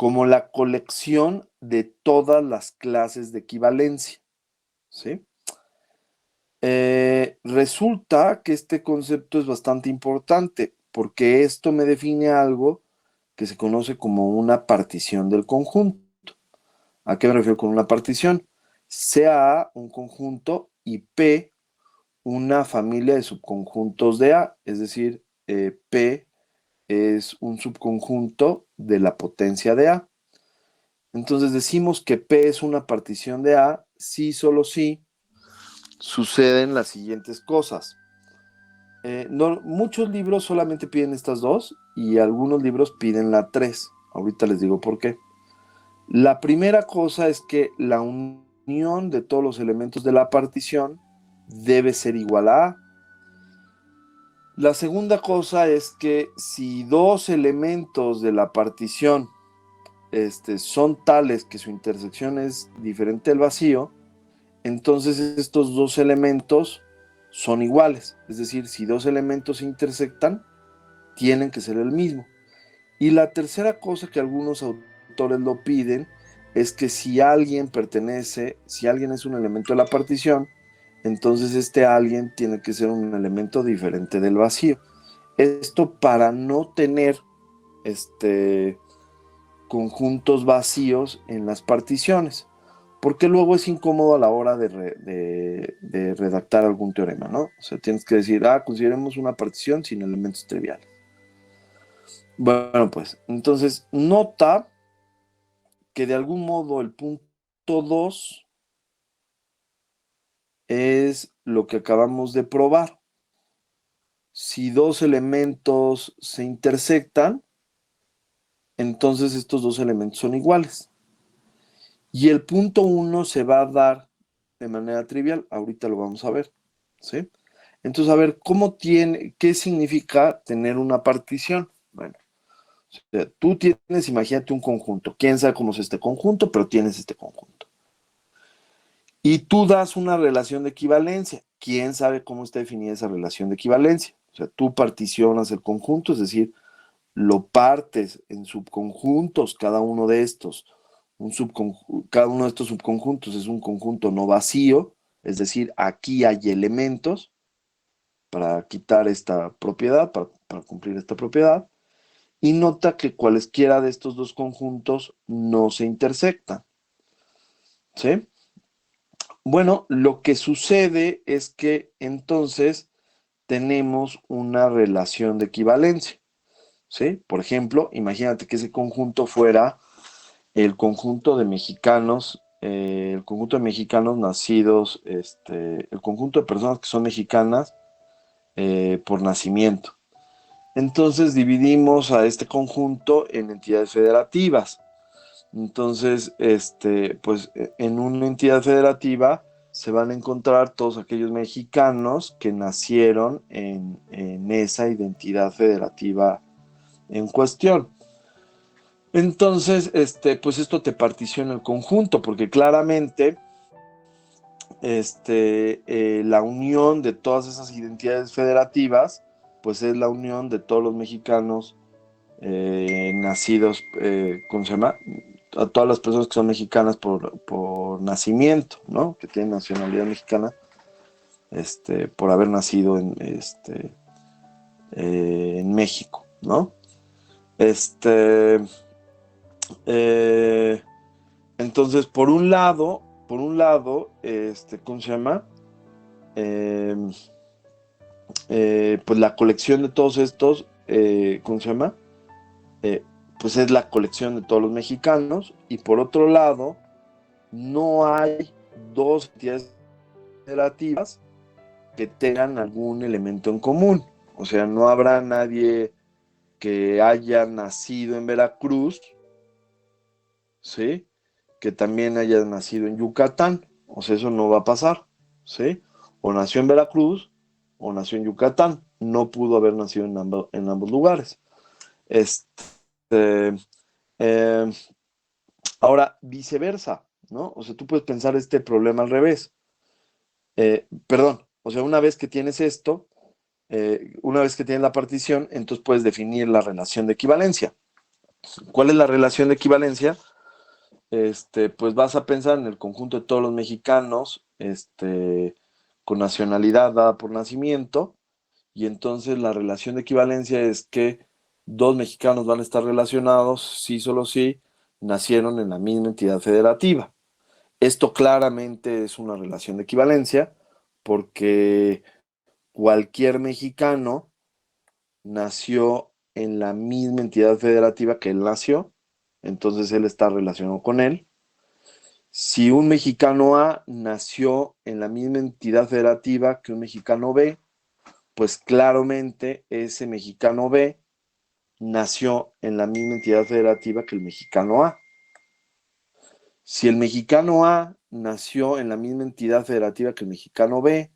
como la colección de todas las clases de equivalencia, ¿sí? Resulta que este concepto es bastante importante porque esto me define algo que se conoce como una partición del conjunto. ¿A qué me refiero con una partición? Sea A un conjunto y P una familia de subconjuntos de A, es decir, P es un subconjunto de la potencia de A. Entonces decimos que P es una partición de A si solo si suceden las siguientes cosas. No, muchos libros solamente piden estas dos y algunos libros piden la tres. Ahorita les digo por qué. La primera cosa es que la unión de todos los elementos de la partición debe ser igual a A. La segunda cosa es que si dos elementos de la partición son tales que su intersección es diferente al vacío, entonces estos dos elementos son iguales. Es decir, si dos elementos se intersectan, tienen que ser el mismo. Y la tercera cosa que algunos autores lo piden es que si alguien pertenece, si alguien es un elemento de la partición, entonces este alguien tiene que ser un elemento diferente del vacío. Esto para no tener conjuntos vacíos en las particiones, porque luego es incómodo a la hora de redactar algún teorema, ¿no? O sea, tienes que decir, consideremos una partición sin elementos triviales. Bueno, pues, entonces, nota que de algún modo el punto 2 es lo que acabamos de probar. Si dos elementos se intersectan, entonces estos dos elementos son iguales. Y el punto 1 se va a dar de manera trivial. Ahorita lo vamos a ver. ¿Sí? Entonces, a ver, ¿qué significa tener una partición? Bueno, o sea, tú tienes, imagínate un conjunto. Quién sabe cómo es este conjunto, pero tienes este conjunto. Y tú das una relación de equivalencia. ¿Quién sabe cómo está definida esa relación de equivalencia? O sea, tú particionas el conjunto, es decir, lo partes en subconjuntos, cada uno de estos. Cada uno de estos subconjuntos es un conjunto no vacío, es decir, aquí hay elementos para quitar esta propiedad, para cumplir esta propiedad, y nota que cualesquiera de estos dos conjuntos no se intersectan. ¿Sí? Bueno, lo que sucede es que entonces tenemos una relación de equivalencia. ¿Sí? Por ejemplo, imagínate que ese conjunto fuera el conjunto de mexicanos nacidos, el conjunto de personas que son mexicanas por nacimiento. Entonces dividimos a este conjunto en entidades federativas. Entonces, pues en una entidad federativa se van a encontrar todos aquellos mexicanos que nacieron en esa identidad federativa en cuestión. Entonces, pues esto te particiona el conjunto, porque claramente la unión de todas esas identidades federativas, pues es la unión de todos los mexicanos nacidos, ¿cómo se llama? A todas las personas que son mexicanas por nacimiento, ¿no? Que tienen nacionalidad mexicana, por haber nacido en México, ¿no? Este, eh, entonces, ¿cómo se llama? Eh, pues la colección de todos estos, ¿cómo se llama? Eh, pues es la colección de todos los mexicanos, y por otro lado, no hay dos entidades federativas que tengan algún elemento en común. O sea, no habrá nadie que haya nacido en Veracruz, ¿sí? Que también haya nacido en Yucatán. O sea, eso no va a pasar, ¿sí? O nació en Veracruz o nació en Yucatán. No pudo haber nacido en ambos lugares. Este, eh, Ahora, viceversa, ¿no? O sea, tú puedes pensar este problema al revés. Perdón, o sea, una vez que tienes esto, una vez que tienes la partición, entonces puedes definir la relación de equivalencia. ¿Cuál es la relación de equivalencia? Pues vas a pensar en el conjunto de todos los mexicanos, con nacionalidad dada por nacimiento, y entonces la relación de equivalencia es que dos mexicanos van a estar relacionados si solo si nacieron en la misma entidad federativa. Esto claramente es una relación de equivalencia porque cualquier mexicano nació en la misma entidad federativa que él nació, entonces él está relacionado con él. Si un mexicano A nació en la misma entidad federativa que un mexicano B, pues claramente ese mexicano B nació en la misma entidad federativa que el mexicano A. Si el mexicano A nació en la misma entidad federativa que el mexicano B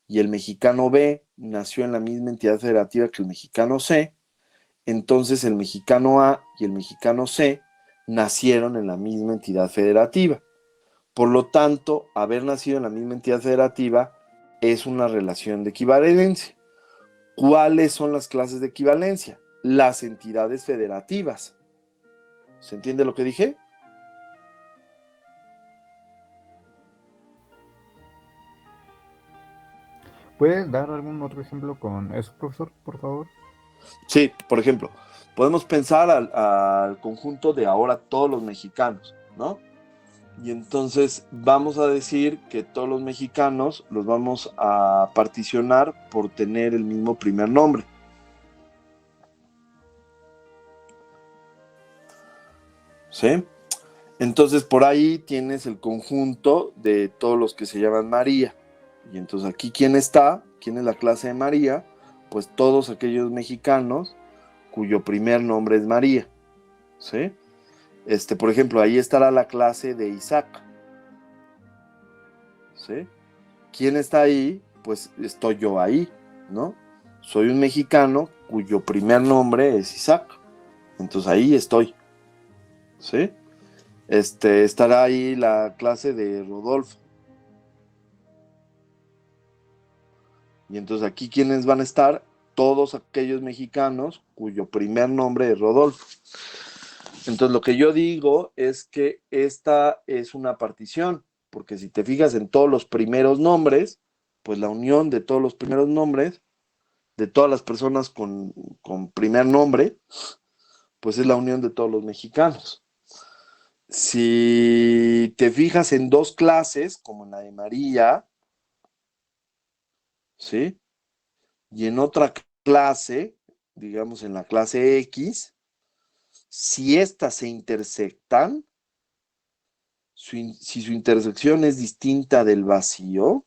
y el mexicano B nació en la misma entidad federativa que el mexicano C, entonces el mexicano A y el mexicano C nacieron en la misma entidad federativa. Por lo tanto, haber nacido en la misma entidad federativa es una relación de equivalencia. ¿Cuáles son las clases de equivalencia? Las entidades federativas. ¿Se entiende lo que dije? ¿Puedes dar algún otro ejemplo con eso, profesor, por favor? Sí, por ejemplo, podemos pensar al conjunto de ahora todos los mexicanos, ¿no? Y entonces vamos a decir que todos los mexicanos los vamos a particionar por tener el mismo primer nombre. ¿Sí? Entonces por ahí tienes el conjunto de todos los que se llaman María. Y entonces aquí, ¿quién está? ¿Quién es la clase de María? Pues todos aquellos mexicanos cuyo primer nombre es María. ¿Sí? Por ejemplo, ahí estará la clase de Isaac. ¿Sí? ¿Quién está ahí? Pues estoy yo ahí, ¿no? Soy un mexicano cuyo primer nombre es Isaac. Entonces ahí estoy. ¿Sí? Estará ahí la clase de Rodolfo. Y entonces aquí, ¿quiénes van a estar? Todos aquellos mexicanos cuyo primer nombre es Rodolfo. Entonces lo que yo digo es que esta es una partición, porque si te fijas en todos los primeros nombres, pues la unión de todos los primeros nombres, de todas las personas con primer nombre, pues es la unión de todos los mexicanos. Si te fijas en dos clases, como en la de María, ¿sí? Y en otra clase, digamos en la clase X, si estas se intersectan, si su intersección es distinta del vacío,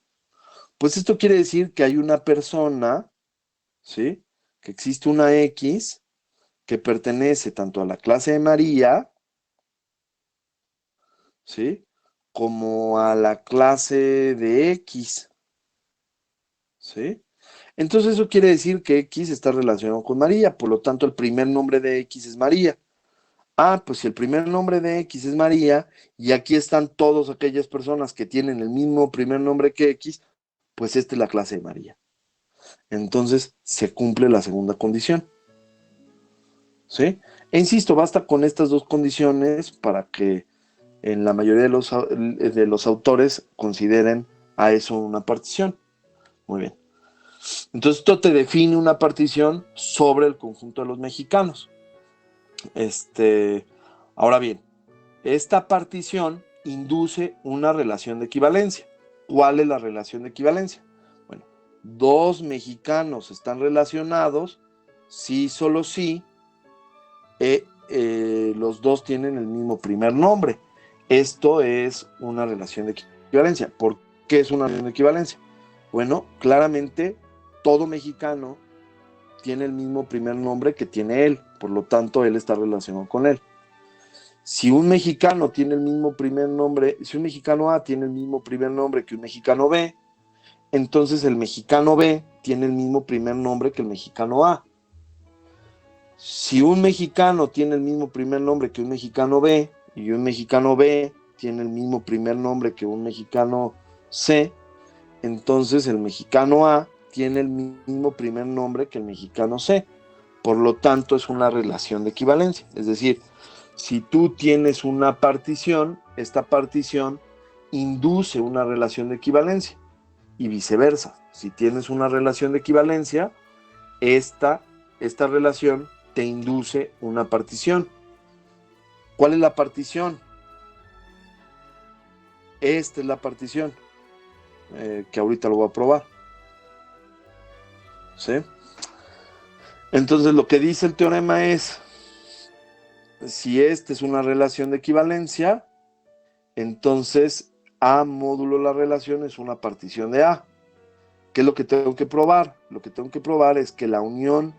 pues esto quiere decir que hay una persona, ¿sí? Que existe una X que pertenece tanto a la clase de María, ¿sí? Como a la clase de X, ¿sí? Entonces eso quiere decir que X está relacionado con María, por lo tanto el primer nombre de X es María. Ah, pues si el primer nombre de X es María y aquí están todas aquellas personas que tienen el mismo primer nombre que X, pues esta es la clase de María. Entonces se cumple la segunda condición. ¿Sí? E insisto, basta con estas dos condiciones para que en la mayoría de los autores consideren a eso una partición. Muy bien. Entonces esto te define una partición sobre el conjunto de los mexicanos. Ahora bien, esta partición induce una relación de equivalencia. ¿Cuál es la relación de equivalencia? Bueno, dos mexicanos están relacionados si solo si los dos tienen el mismo primer nombre. Esto es una relación de equivalencia. ¿Por qué es una relación de equivalencia? Bueno, claramente todo mexicano tiene el mismo primer nombre que tiene él, por lo tanto él está relacionado con él. Si un mexicano tiene el mismo primer nombre, si un mexicano A tiene el mismo primer nombre que un mexicano B, entonces el mexicano B tiene el mismo primer nombre que el mexicano A. Si un mexicano tiene el mismo primer nombre que un mexicano B y un mexicano B tiene el mismo primer nombre que un mexicano C, entonces el mexicano A tiene el mismo primer nombre que el mexicano C. Por lo tanto, es una relación de equivalencia. Es decir, si tú tienes una partición, esta partición induce una relación de equivalencia y viceversa. Si tienes una relación de equivalencia, esta relación te induce una partición. ¿Cuál es la partición? Esta es la partición, que ahorita lo voy a probar. ¿Sí? Entonces lo que dice el teorema es, si esta es una relación de equivalencia, entonces A módulo la relación es una partición de A. ¿Qué es lo que tengo que probar? Lo que tengo que probar es que la unión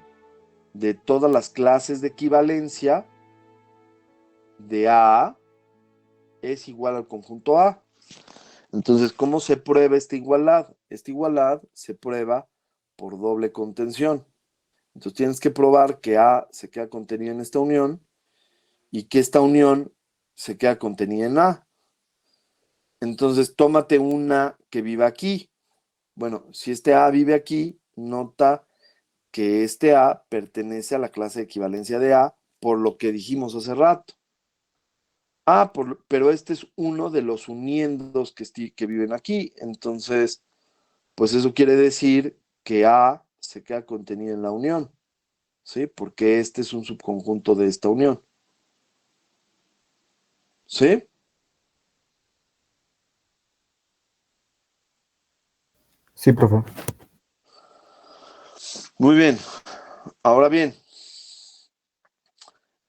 de todas las clases de equivalencia de A es igual al conjunto A. Entonces, ¿cómo se prueba esta igualdad? Esta igualdad se prueba por doble contención. Entonces tienes que probar que A se queda contenido en esta unión y que esta unión se queda contenida en A. Entonces, tómate una que viva aquí. Bueno, si este A vive aquí, nota que este A pertenece a la clase de equivalencia de A, por lo que dijimos hace rato. Pero este es uno de los uniendos que viven aquí. Entonces, pues eso quiere decir que A se queda contenido en la unión, ¿sí? Porque este es un subconjunto de esta unión. ¿Sí? Sí, profe. Muy bien. Ahora bien,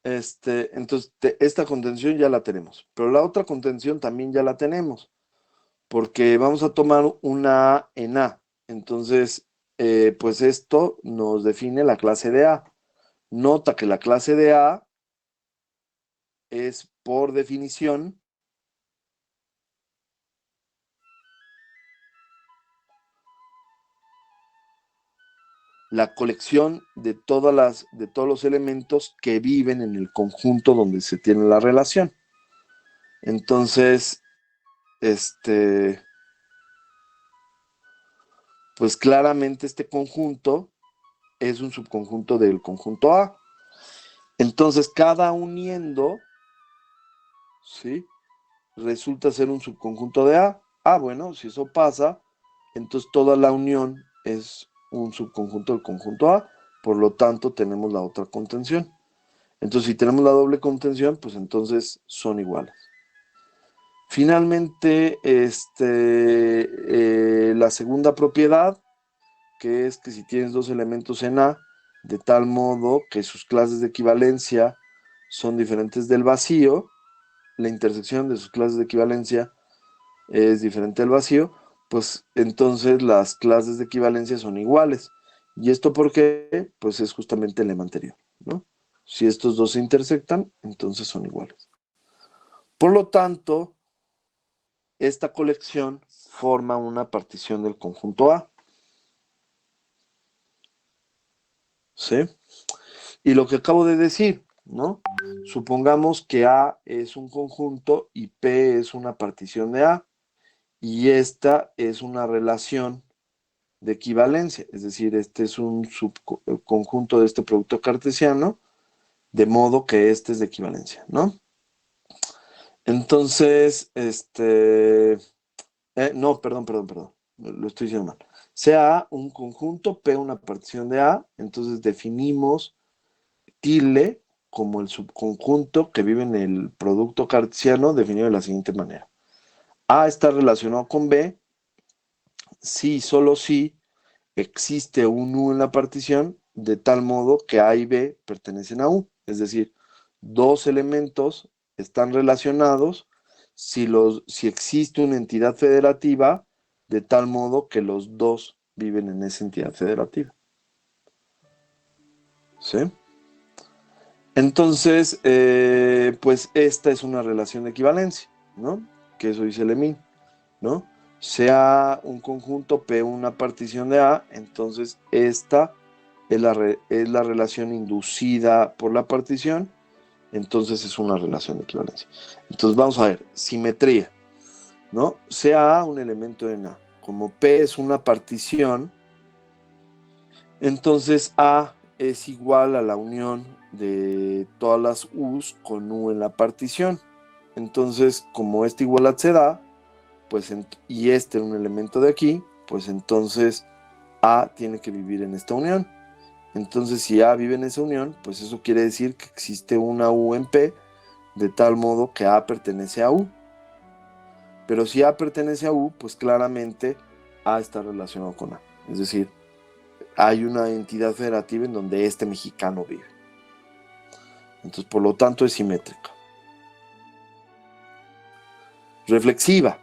entonces esta contención ya la tenemos, pero la otra contención también ya la tenemos, porque vamos a tomar una A en A. Entonces, pues esto nos define la clase de A. Nota que la clase de A es, por definición, la colección de todos los elementos que viven en el conjunto donde se tiene la relación. Entonces, pues claramente este conjunto es un subconjunto del conjunto A. Entonces, cada uniendo, ¿sí?, resulta ser un subconjunto de A. Bueno, si eso pasa, entonces toda la unión es un subconjunto del conjunto A, por lo tanto tenemos la otra contención. Entonces, si tenemos la doble contención, pues entonces son iguales. Finalmente, la segunda propiedad, que es que si tienes dos elementos en A, de tal modo que sus clases de equivalencia son diferentes del vacío, la intersección de sus clases de equivalencia es diferente del vacío, pues entonces las clases de equivalencia son iguales. ¿Y esto por qué? Pues es justamente el lema anterior, ¿no? Si estos dos se intersectan, entonces son iguales. Por lo tanto, esta colección forma una partición del conjunto A. ¿Sí? Y lo que acabo de decir, ¿no? Supongamos que A es un conjunto y P es una partición de A, y esta es una relación de equivalencia, es decir, este es un subconjunto de este producto cartesiano, de modo que este es de equivalencia, ¿no? Entonces, no, perdón, lo estoy diciendo mal. Sea A un conjunto, P una partición de A, entonces definimos tilde como el subconjunto que vive en el producto cartesiano definido de la siguiente manera. A está relacionado con B si, solo si, existe un U en la partición, de tal modo que A y B pertenecen a U. Es decir, dos elementos están relacionados si existe una entidad federativa, de tal modo que los dos viven en esa entidad federativa. ¿Sí? Entonces, pues esta es una relación de equivalencia, ¿no? Que eso dice Lemin, ¿no? Sea un conjunto P una partición de A, entonces esta es la relación inducida por la partición, entonces es una relación de equivalencia. Entonces vamos a ver, simetría, ¿no? Sea A un elemento en A, como P es una partición, entonces A es igual a la unión de todas las U's con U en la partición. Entonces, como esta igualdad se da, pues y este es un elemento de aquí, pues entonces A tiene que vivir en esta unión. Entonces, si A vive en esa unión, pues eso quiere decir que existe una U en P, de tal modo que A pertenece a U. Pero si A pertenece a U, pues claramente A está relacionado con A. Es decir, hay una entidad federativa en donde este mexicano vive. Entonces, por lo tanto, es simétrica. Reflexiva.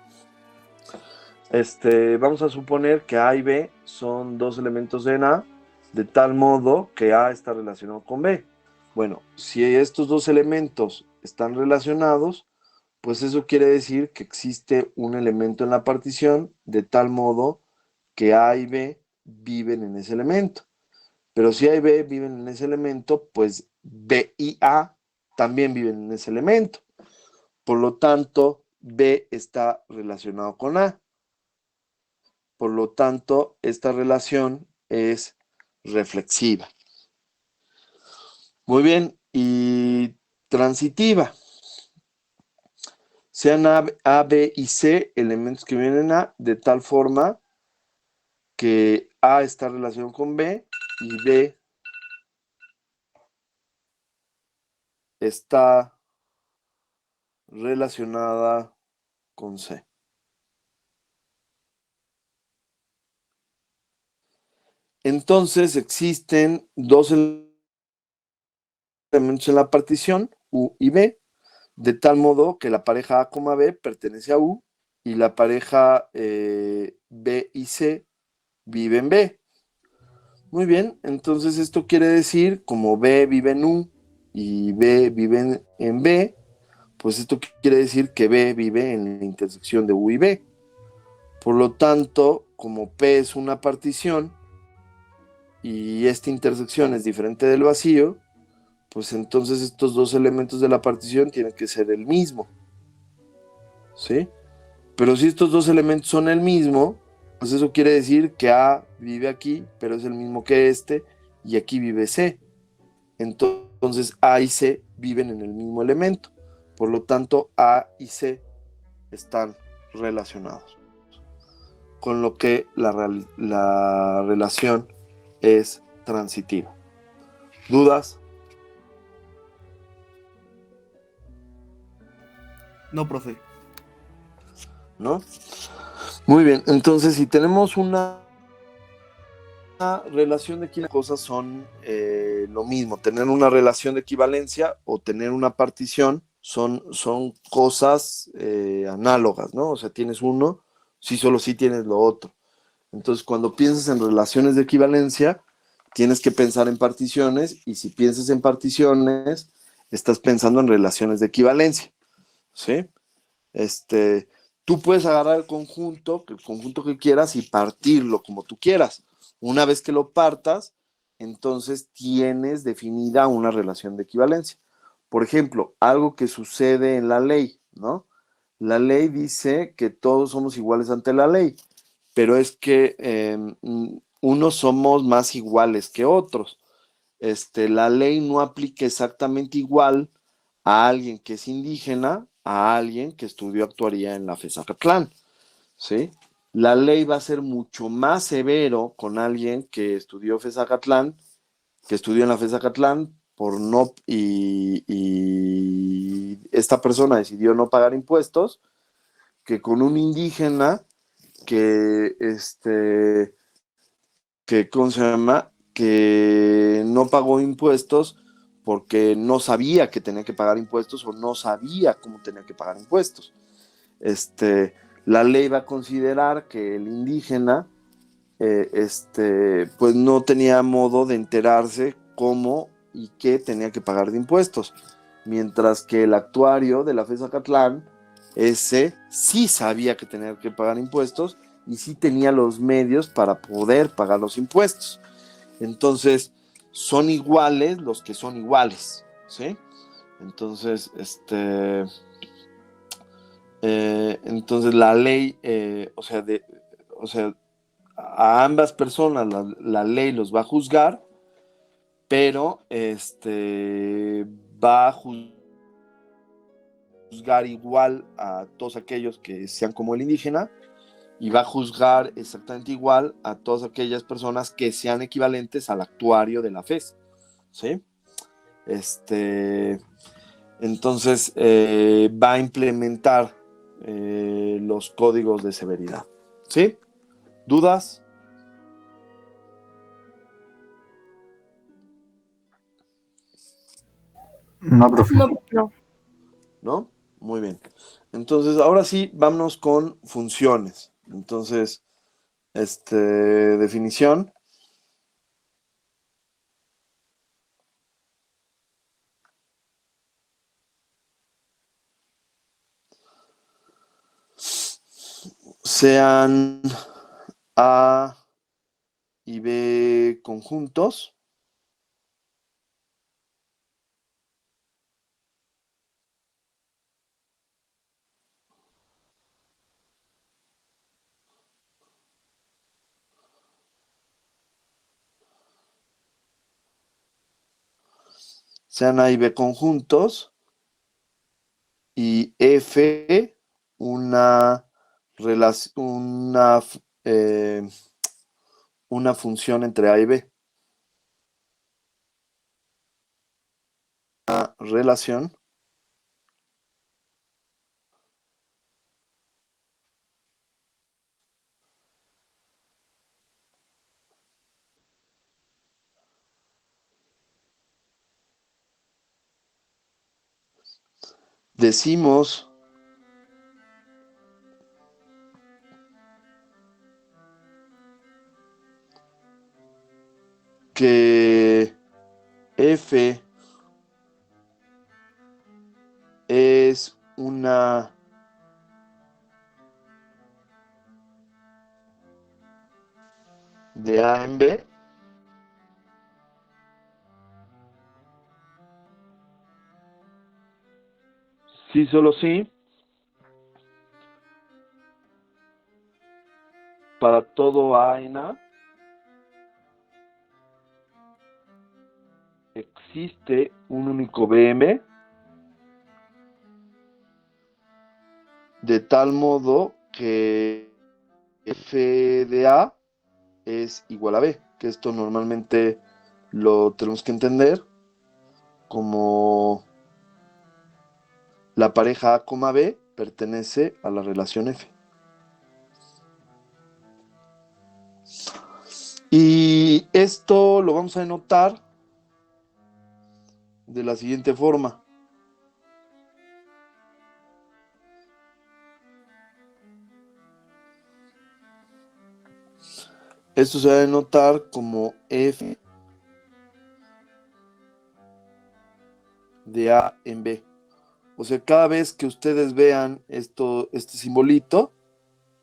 Vamos a suponer que A y B son dos elementos en A, de tal modo que A está relacionado con B. Bueno, si estos dos elementos están relacionados, pues eso quiere decir que existe un elemento en la partición, de tal modo que A y B viven en ese elemento. Pero si A y B viven en ese elemento, pues B y A también viven en ese elemento. Por lo tanto, B está relacionado con A. Por lo tanto, esta relación es reflexiva. Muy bien, y transitiva. Sean A, B y C elementos que vienen en A, de tal forma que A está relacionado con B y B está relacionada con C. Entonces existen dos elementos en la partición, U y B, de tal modo que la pareja A, B pertenece a U y la pareja B y C vive en B. Muy bien, entonces esto quiere decir, como B vive en U y B vive en B, pues esto quiere decir que B vive en la intersección de U y B. Por lo tanto, como P es una partición y esta intersección es diferente del vacío, pues entonces estos dos elementos de la partición tienen que ser el mismo. ¿Sí? Pero si estos dos elementos son el mismo, pues eso quiere decir que A vive aquí, pero es el mismo que este, y aquí vive C. Entonces A y C viven en el mismo elemento. Por lo tanto, A y C están relacionados. Con lo que la relación es transitiva. ¿Dudas? No, profe. ¿No? Muy bien, entonces si tenemos una relación de equivalencia, cosas son lo mismo. Tener una relación de equivalencia o tener una partición son cosas análogas, ¿no? O sea, tienes uno, sí, solo sí tienes lo otro. Entonces, cuando piensas en relaciones de equivalencia, tienes que pensar en particiones, y si piensas en particiones, estás pensando en relaciones de equivalencia, ¿sí? Tú puedes agarrar el conjunto que quieras, y partirlo como tú quieras. Una vez que lo partas, entonces tienes definida una relación de equivalencia. Por ejemplo, algo que sucede en la ley, ¿no? La ley dice que todos somos iguales ante la ley, pero es que unos somos más iguales que otros. La ley no aplica exactamente igual a alguien que es indígena a alguien que estudió actuaría en la FESACatlán, ¿sí? La ley va a ser mucho más severo con alguien que estudió FESACatlán, que estudió en la FESACatlán por no, y esta persona decidió no pagar impuestos, que con un indígena que, ¿cómo se llama? Que no pagó impuestos porque no sabía que tenía que pagar impuestos, o no sabía cómo tenía que pagar impuestos. La ley va a considerar que el indígena, pues no tenía modo de enterarse cómo y qué tenía que pagar de impuestos, mientras que el actuario de la FESACatlán, ese sí sabía que tenía que pagar impuestos y sí tenía los medios para poder pagar los impuestos. Entonces, son iguales los que son iguales, ¿sí? Entonces, entonces la ley, o sea, a ambas personas la ley los va a juzgar, pero va a juzgar igual a todos aquellos que sean como el indígena y va a juzgar exactamente igual a todas aquellas personas que sean equivalentes al actuario de la FES, ¿sí? Entonces va a implementar los códigos de severidad, ¿sí? ¿Dudas? No, profe. No, no. ¿No? Muy bien. Entonces, ahora sí, vámonos con funciones. Entonces, definición. Sean A y B conjuntos. Sean A y B conjuntos. Y F una eh, una función entre A y B. Una relación decimos que F es una de A en B. Sí, solo sí. Para todo A en A existe un único BM de tal modo que F de A es igual a B, que esto normalmente lo tenemos que entender como la pareja A, B pertenece a la relación F. Y esto lo vamos a denotar de la siguiente forma. Esto se va a denotar como F de A en B. O sea, cada vez que ustedes vean este simbolito,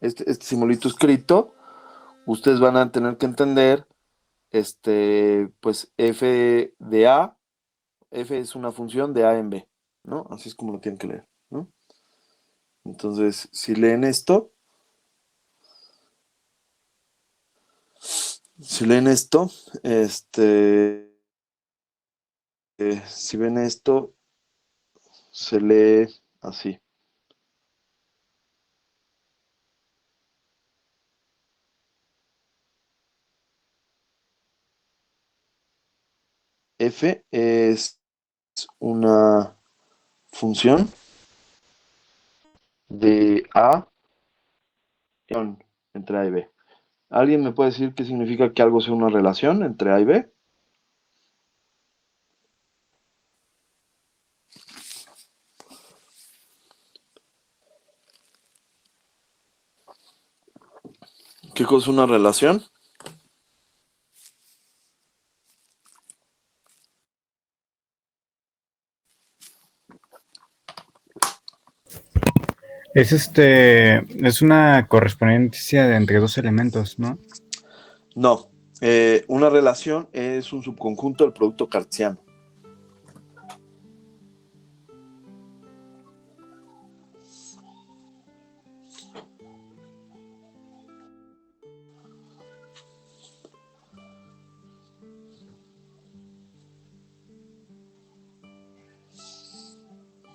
este simbolito escrito, ustedes van a tener que entender, pues F de A, F es una función de A en B, ¿no? Así es como lo tienen que leer, ¿no? Entonces, si leen esto, si leen esto, si ven esto, se lee así. F es una función de A entre A y B. ¿Alguien me puede decir qué significa que algo sea una relación entre A y B? ¿Qué cosa es una relación? Es una correspondencia entre dos elementos, ¿no? No. Una relación es un subconjunto del producto cartesiano.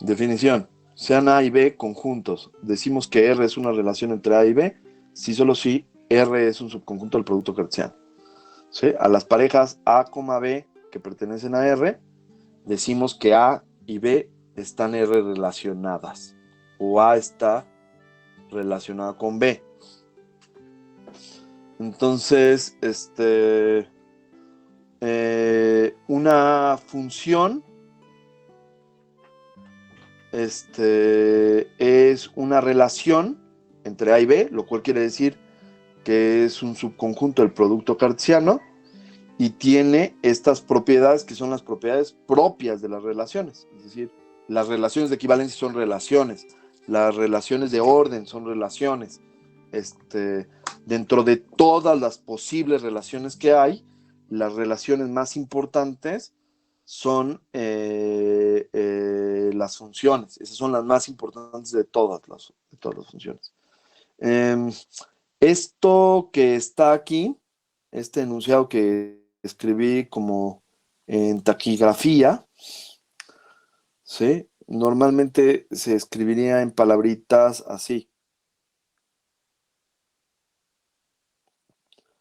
Definición. Sean A y B conjuntos. Decimos que R es una relación entre A y B si solo si R es un subconjunto del producto cartesiano. ¿Sí? A las parejas A, B que pertenecen a R, decimos que A y B están R relacionadas. O A está relacionada con B. Entonces, una función es una relación entre A y B, lo cual quiere decir que es un subconjunto del producto cartesiano y tiene estas propiedades que son las propiedades propias de las relaciones. Es decir, las relaciones de equivalencia son relaciones, las relaciones de orden son relaciones. Dentro de todas las posibles relaciones que hay, las relaciones más importantes son las funciones. Esas son las más importantes de todas las funciones. Esto que está aquí, este enunciado que escribí como en taquigrafía, ¿sí? Normalmente se escribiría en palabritas así.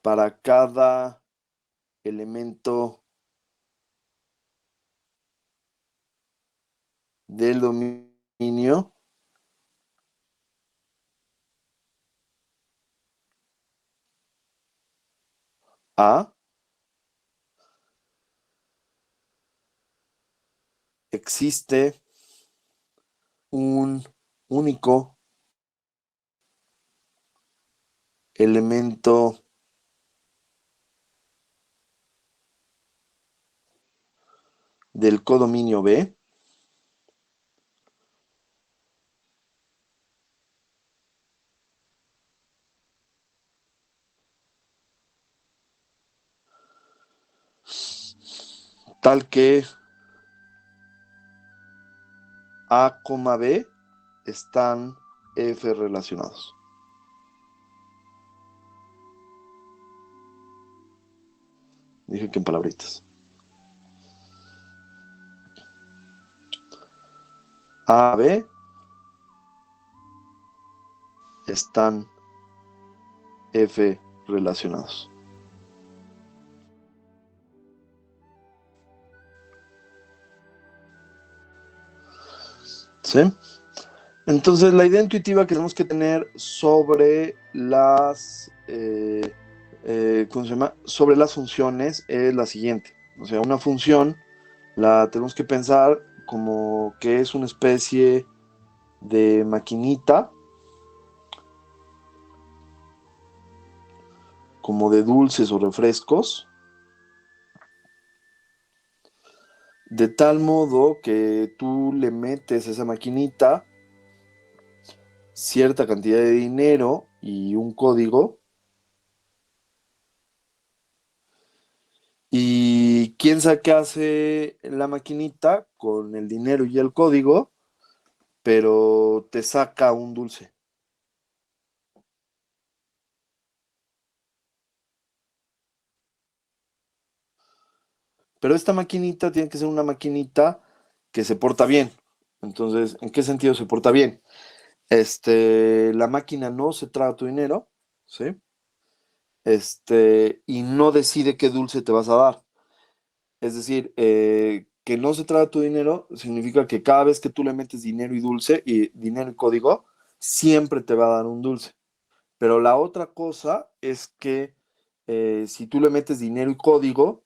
Para cada elemento del dominio A existe un único elemento del codominio B tal que A, B están F relacionados. Dije que en palabritas. A, B están F relacionados. ¿Sí? Entonces, la idea intuitiva que tenemos que tener sobre las, ¿cómo se llama? Sobre las funciones es la siguiente. O sea, una función la tenemos que pensar como que es una especie de maquinita, como de dulces o refrescos, de tal modo que tú le metes a esa maquinita cierta cantidad de dinero y un código, y quién sabe qué hace la maquinita con el dinero y el código, pero te saca un dulce. Pero esta maquinita tiene que ser una maquinita que se porta bien. Entonces, ¿en qué sentido se porta bien? La máquina no se traga tu dinero, ¿sí? Y no decide qué dulce te vas a dar. Es decir, que no se traga tu dinero significa que cada vez que tú le metes dinero y dulce, y dinero y código, siempre te va a dar un dulce. Pero la otra cosa es que si tú le metes dinero y código,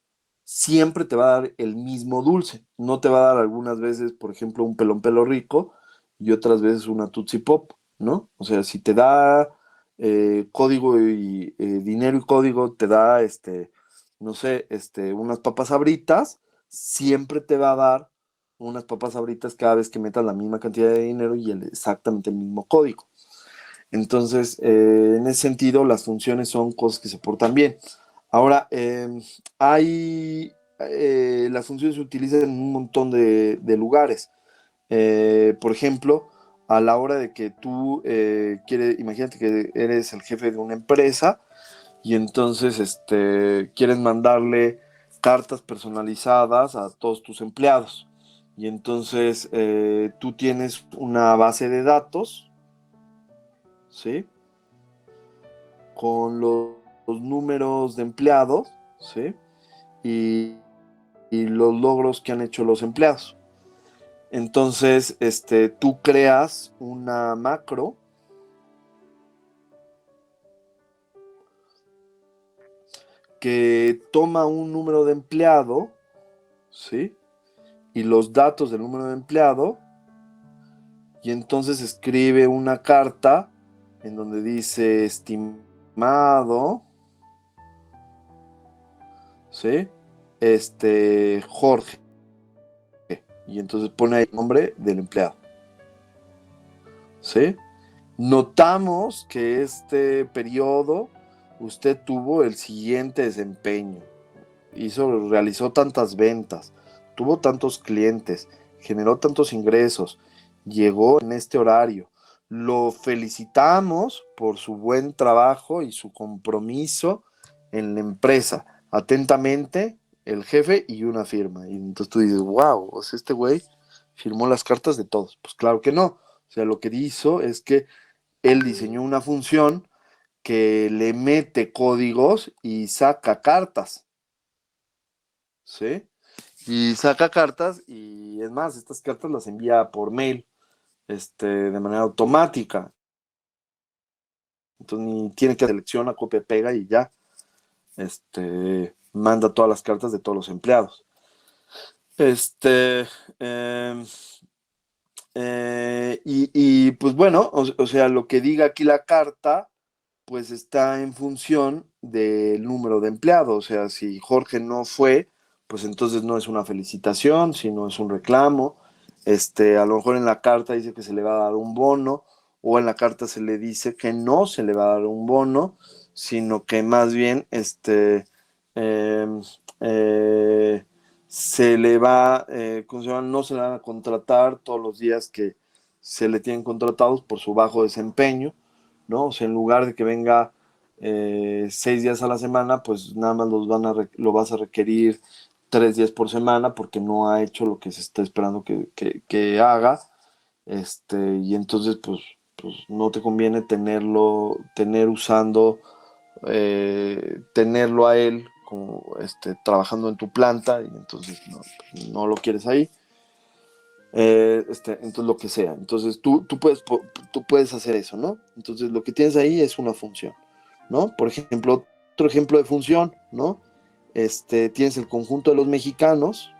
siempre te va a dar el mismo dulce. No te va a dar algunas veces, por ejemplo, un pelón pelo rico y otras veces una Tootsie Pop, ¿no? O sea, si te da código y dinero y código, te da, no sé, unas papas sabritas, siempre te va a dar unas papas sabritas cada vez que metas la misma cantidad de dinero y exactamente el mismo código. Entonces, en ese sentido, las funciones son cosas que se portan bien. Ahora, las funciones se utilizan en un montón de lugares. Por ejemplo, a la hora de que tú imagínate que eres el jefe de una empresa y entonces quieres mandarle cartas personalizadas a todos tus empleados. Y entonces tú tienes una base de datos, ¿sí? Con los números de empleados, ¿sí? Y, y los logros que han hecho los empleados. Entonces, tú creas una macro que toma un número de empleado, ¿sí? Y los datos del número de empleado, y entonces escribe una carta en donde dice, estimado, ¿sí? Jorge. Y entonces pone ahí el nombre del empleado, ¿sí? Notamos que este periodo usted tuvo el siguiente desempeño. Realizó tantas ventas, tuvo tantos clientes, generó tantos ingresos, llegó en este horario. Lo felicitamos por su buen trabajo y su compromiso en la empresa. Atentamente, el jefe y una firma. Y entonces tú dices, wow, o sea, este güey firmó las cartas de todos. Pues claro que no. O sea, lo que hizo es que él diseñó una función que le mete códigos y saca cartas, ¿sí? Y saca cartas y es más, estas cartas las envía por mail, de manera automática. Entonces ni tiene que seleccionar, copia, pega y ya, manda todas las cartas de todos los empleados. Este, eh, pues bueno, o sea, lo que diga aquí la carta, pues está en función del número de empleados. O sea, si Jorge no fue, pues entonces no es una felicitación, sino es un reclamo. A lo mejor en la carta dice que se le va a dar un bono, o en la carta se le dice que no se le va a dar un bono, sino que más bien eh, eh, se le va, ¿cómo se llama? No se le van a contratar todos los días que se le tienen contratados por su bajo desempeño, ¿no? O sea, en lugar de que venga 6 días a la semana, pues nada más lo vas a requerir 3 días por semana porque no ha hecho lo que se está esperando que haga. Y entonces, pues no te conviene tenerlo a él como trabajando en tu planta, y entonces no lo quieres ahí. Entonces lo que sea. Entonces tú puedes hacer eso, ¿no? Entonces lo que tienes ahí es una función, ¿no? Por ejemplo, otro ejemplo de función, ¿no? Tienes el conjunto de los mexicanos,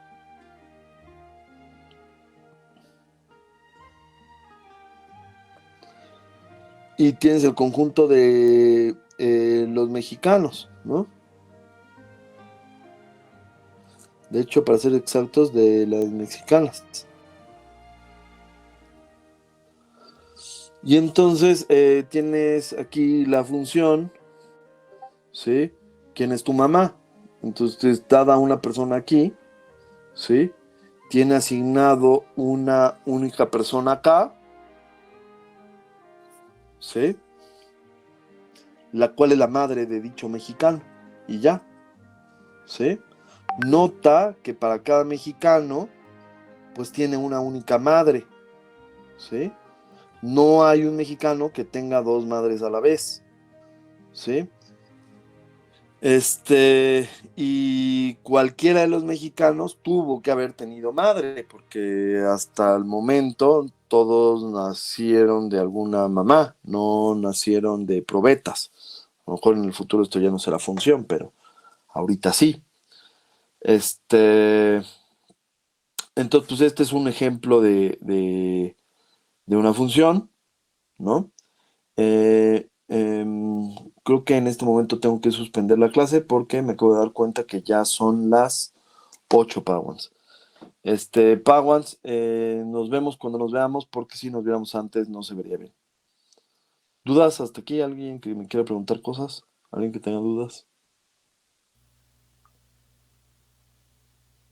y tienes el conjunto de los mexicanos, ¿no? De hecho, para ser exactos, de las mexicanas. Y entonces tienes aquí la función, ¿sí? ¿Quién es tu mamá? Entonces, dada una persona aquí, ¿sí? Tiene asignado una única persona acá, ¿sí? La cual es la madre de dicho mexicano. Y ya, ¿sí? Nota que para cada mexicano, pues tiene una única madre, ¿sí? No hay un mexicano que tenga dos madres a la vez, ¿sí? Y cualquiera de los mexicanos tuvo que haber tenido madre, porque hasta el momento todos nacieron de alguna mamá, no nacieron de probetas. A lo mejor en el futuro esto ya no será función, pero ahorita sí. Entonces, pues este es un ejemplo de una función, ¿no? Creo que en este momento tengo que suspender la clase porque me acabo de dar cuenta que ya son las 8 Pawans. Pawans, nos vemos cuando nos veamos, porque si nos viéramos antes no se vería bien. ¿Dudas hasta aquí? ¿Alguien que me quiera preguntar cosas? ¿Alguien que tenga dudas?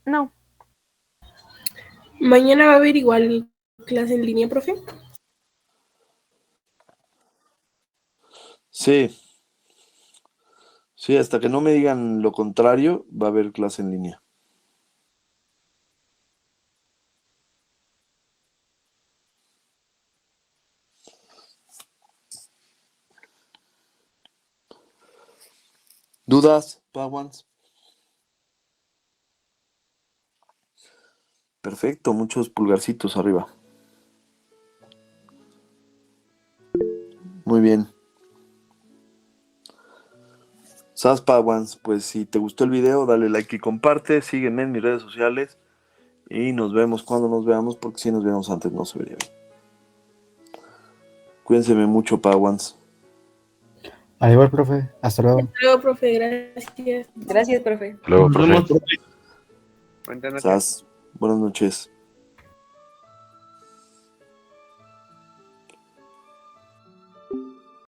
No. Mañana va a haber igual clase en línea, profe. Sí, sí, hasta que no me digan lo contrario, va a haber clase en línea. ¿Dudas, Pawans? Perfecto, muchos pulgarcitos arriba. Muy bien. Sas Pawans, pues si te gustó el video, dale like y comparte. Sígueme en mis redes sociales. Y nos vemos cuando nos veamos, porque si nos vemos antes no se vería bien. Cuídense mucho, Pawans. Al igual, profe. Hasta luego. Luego, profe, gracias. Gracias, profe. Luego, Nos profe. vemos, profe. Buenas noches. Sas, buenas noches.